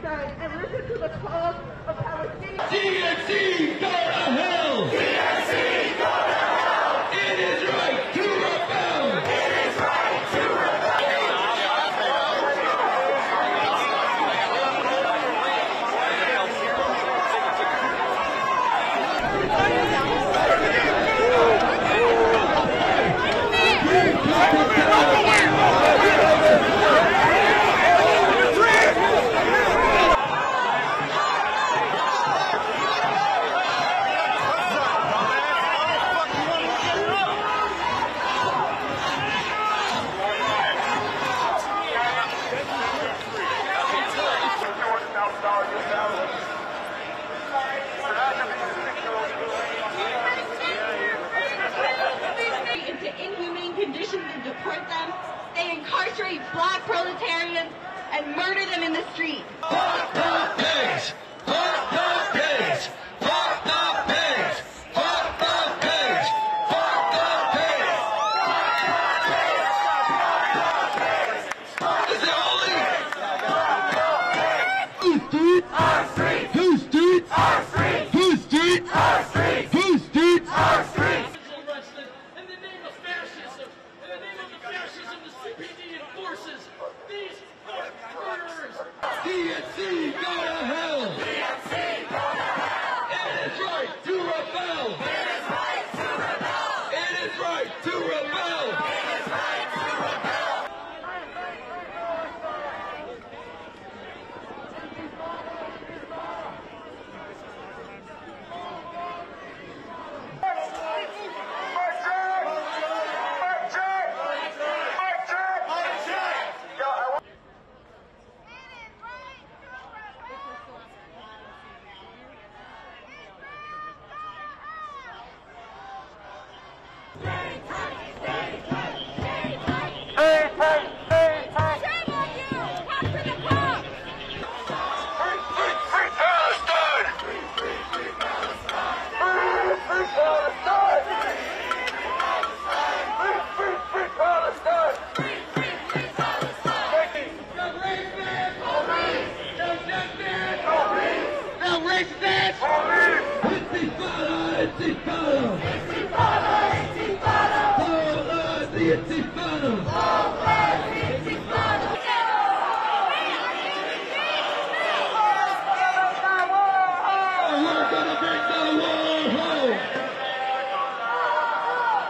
Palestine and listen to the calls of Palestinians. DNC, go to hell! DNC, go to hell! It is right to rebel! It is right to rebel! Conditions and deport them. They incarcerate black proletarians and murder them in the street. Fuck the pigs! Fuck the pigs! Fuck the pigs! Fuck the pigs! Fuck the pigs! Is it only? Whose street? Our street! Whose street? Our street! Whose street? Our street! Whose street? Our street! DNC, go to hell! DNC, go to hell! It is right to rebel! It is right to rebel! It is right to rebel! It is right to rebel!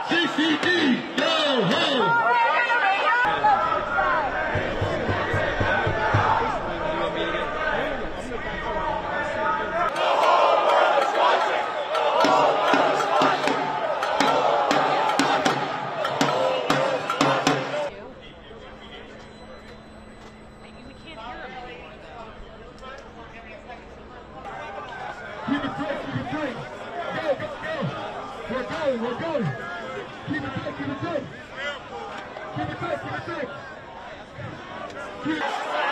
CCD, go home! Keep it tight, keep it tight. Go, go, go. We're going, we're going. Keep it tight, keep it tight. Keep it tight, keep it tight. Keep it tight.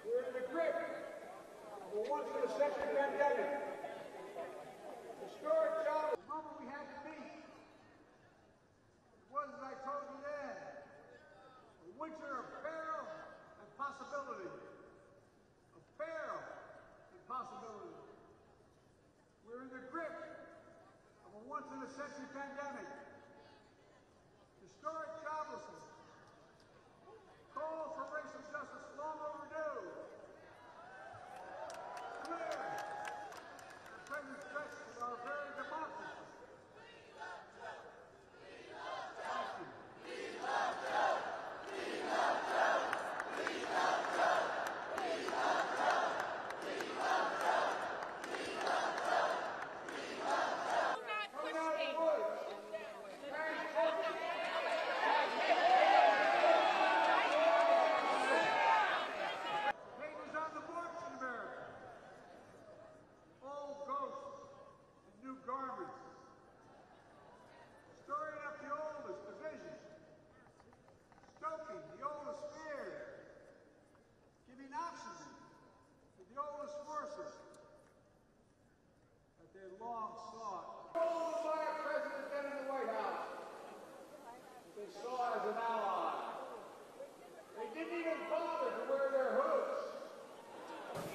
We're in the grip of a once-in-a-century pandemic. Historic job. The moment we had to meet. It was, as I told you then, a winter of peril and possibility. Of peril and possibility. We're in the grip of a once-in-a-century pandemic. Historic joblessness. Call for racial justice long overdue. Clear. The present threats to our very democracy.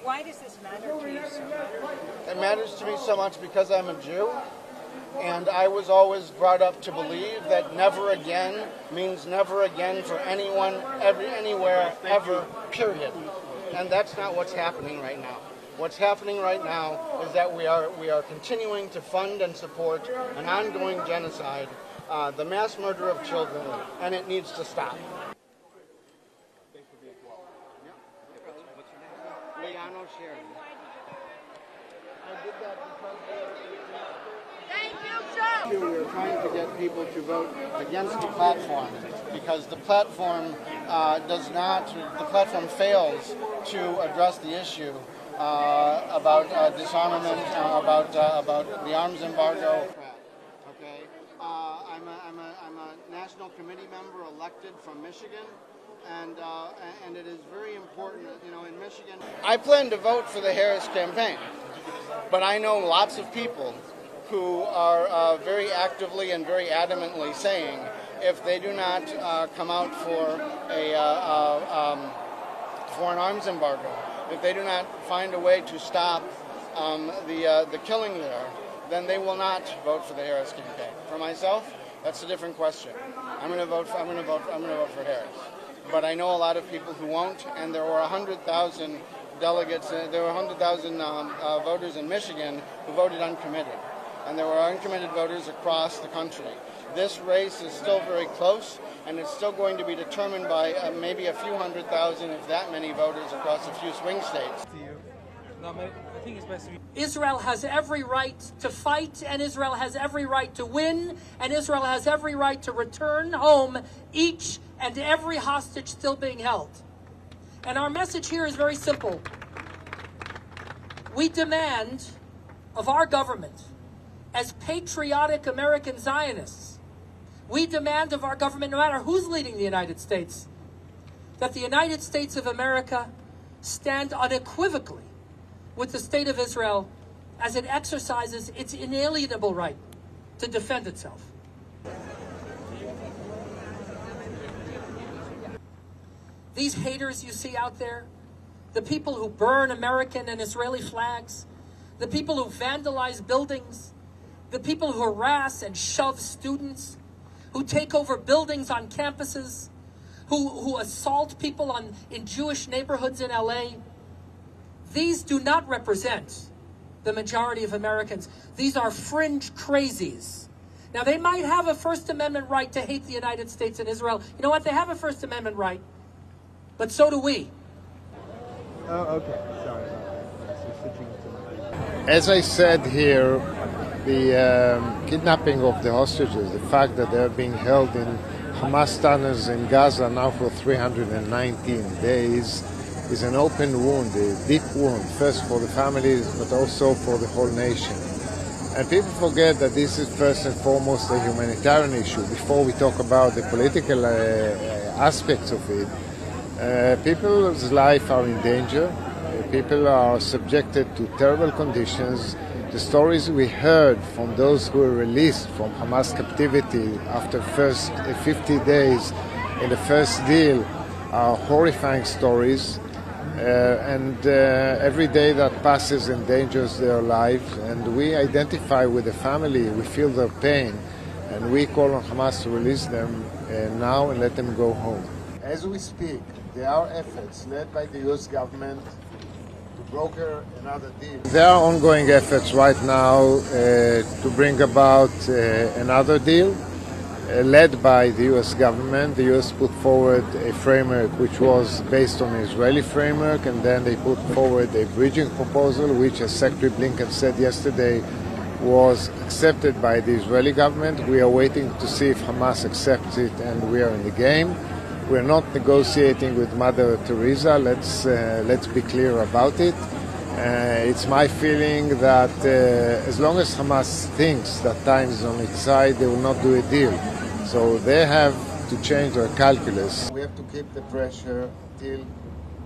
Why does this matter to you so much? It matters to me so much because I'm a Jew, and I was always brought up to believe that never again means never again for anyone, anywhere, ever, period. And that's not what's happening right now. What's happening right now is that we are continuing to fund and support an ongoing genocide, the mass murder of children, and it needs to stop. We were trying to get people to vote against the platform because the platform the platform fails to address the issue about disarmament, about the arms embargo. Okay, I'm a national committee member elected from Michigan. And it is very important, you know, in Michigan. I plan to vote for the Harris campaign, but I know lots of people who are very actively and very adamantly saying if they do not come out for an arms embargo, if they do not find a way to stop the killing there, then they will not vote for the Harris campaign. For myself, that's a different question. I'm going to vote for Harris. But I know a lot of people who won't, and there were 100,000 delegates, there were 100,000 voters in Michigan who voted uncommitted. And there were uncommitted voters across the country. This race is still very close, and it's still going to be determined by maybe a few 100,000, if that many voters across a few swing states. Israel has every right to fight, and Israel has every right to win, and Israel has every right to return home each and every hostage still being held. And our message here is very simple. We demand of our government, as patriotic American Zionists, we demand of our government, no matter who's leading the United States, that the United States of America stand unequivocally with the state of Israel as it exercises its inalienable right to defend itself. These haters you see out there, the people who burn American and Israeli flags, the people who vandalize buildings, the people who harass and shove students, who take over buildings on campuses, who assault people in Jewish neighborhoods in LA, these do not represent the majority of Americans. These are fringe crazies. Now, they might have a First Amendment right to hate the United States and Israel. You know what? They have a First Amendment right, but so do we. Oh, okay. Sorry. As I said here, the kidnapping of the hostages, the fact that they're being held in Hamas tunnels in Gaza now for 319 days, is an open wound, a deep wound, first for the families, but also for the whole nation. And people forget that this is first and foremost a humanitarian issue. Before we talk about the political aspects of it, people's lives are in danger. People are subjected to terrible conditions. The stories we heard from those who were released from Hamas captivity after first 50 days in the first deal are horrifying stories. And every day that passes endangers their lives, and we identify with the family, we feel their pain, and we call on Hamas to release them now and let them go home. As we speak, there are efforts led by the U.S. government to broker another deal. There are ongoing efforts right now to bring about another deal. Led by the U.S. government. The U.S. put forward a framework which was based on an Israeli framework, and then they put forward a bridging proposal, which, as Secretary Blinken said yesterday, was accepted by the Israeli government. We are waiting to see if Hamas accepts it, and we are in the game. We're not negotiating with Mother Teresa. Let's be clear about it. It's my feeling that as long as Hamas thinks that time is on its side, they will not do a deal. So they have to change their calculus. We have to keep the pressure till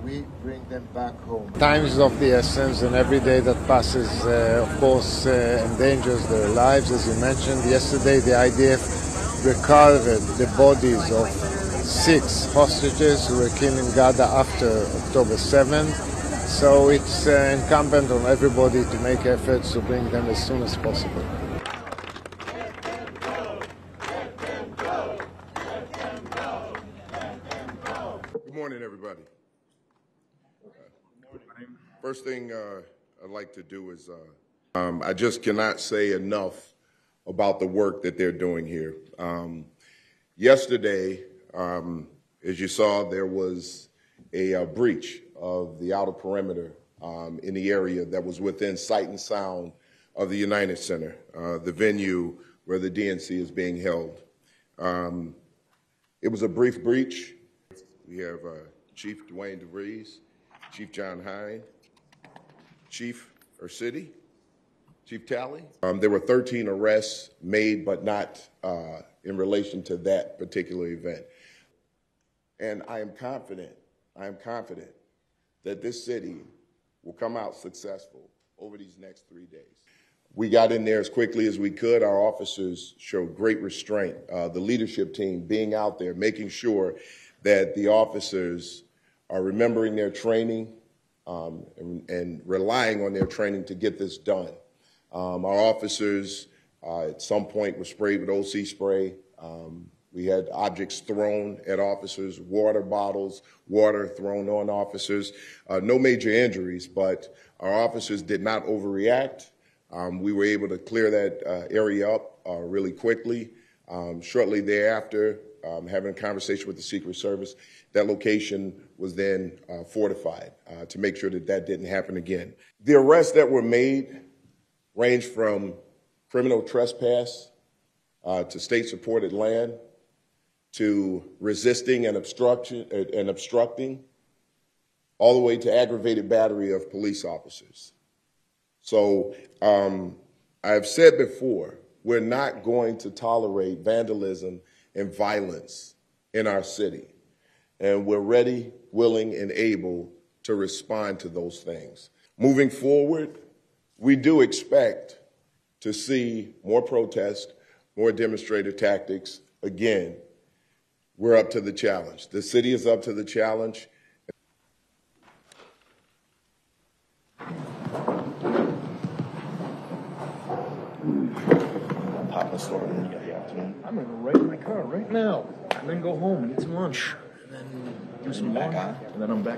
we bring them back home. Time is of the essence, and every day that passes, of course, endangers their lives. As you mentioned yesterday, the IDF recovered the bodies of 6 hostages who were killed in Gaza after October 7th. So it's incumbent on everybody to make efforts to bring them as soon as possible. Good morning, everybody. First thing I'd like to do is I just cannot say enough about the work that they're doing here. Yesterday, as you saw, there was a breach of the outer perimeter in the area that was within sight and sound of the United Center, the venue where the DNC is being held. It was a brief breach. We have Chief Dwayne DeVries, Chief John Hine, Chief City, Chief Talley. There were 13 arrests made, but not in relation to that particular event. And I am confident that this city will come out successful over these next 3 days. We got in there as quickly as we could. Our officers showed great restraint. The leadership team being out there, making sure that the officers are remembering their training and relying on their training to get this done. Our officers at some point were sprayed with OC spray. We had objects thrown at officers, water bottles, water thrown on officers. No major injuries, but our officers did not overreact. We were able to clear that area up really quickly. Shortly thereafter, having a conversation with the Secret Service, that location was then fortified to make sure that that didn't happen again. The arrests that were made ranged from criminal trespass to state-supported land to resisting and obstructing, all the way to aggravated battery of police officers. So I've said before, we're not going to tolerate vandalism and violence in our city. And we're ready, willing, and able to respond to those things. Moving forward, we do expect to see more protest, more demonstrative tactics. Again, we're up to the challenge. The city is up to the challenge. I'm gonna go right in my car right now, and then go home and eat some lunch, and then do some walking, and then I'm back.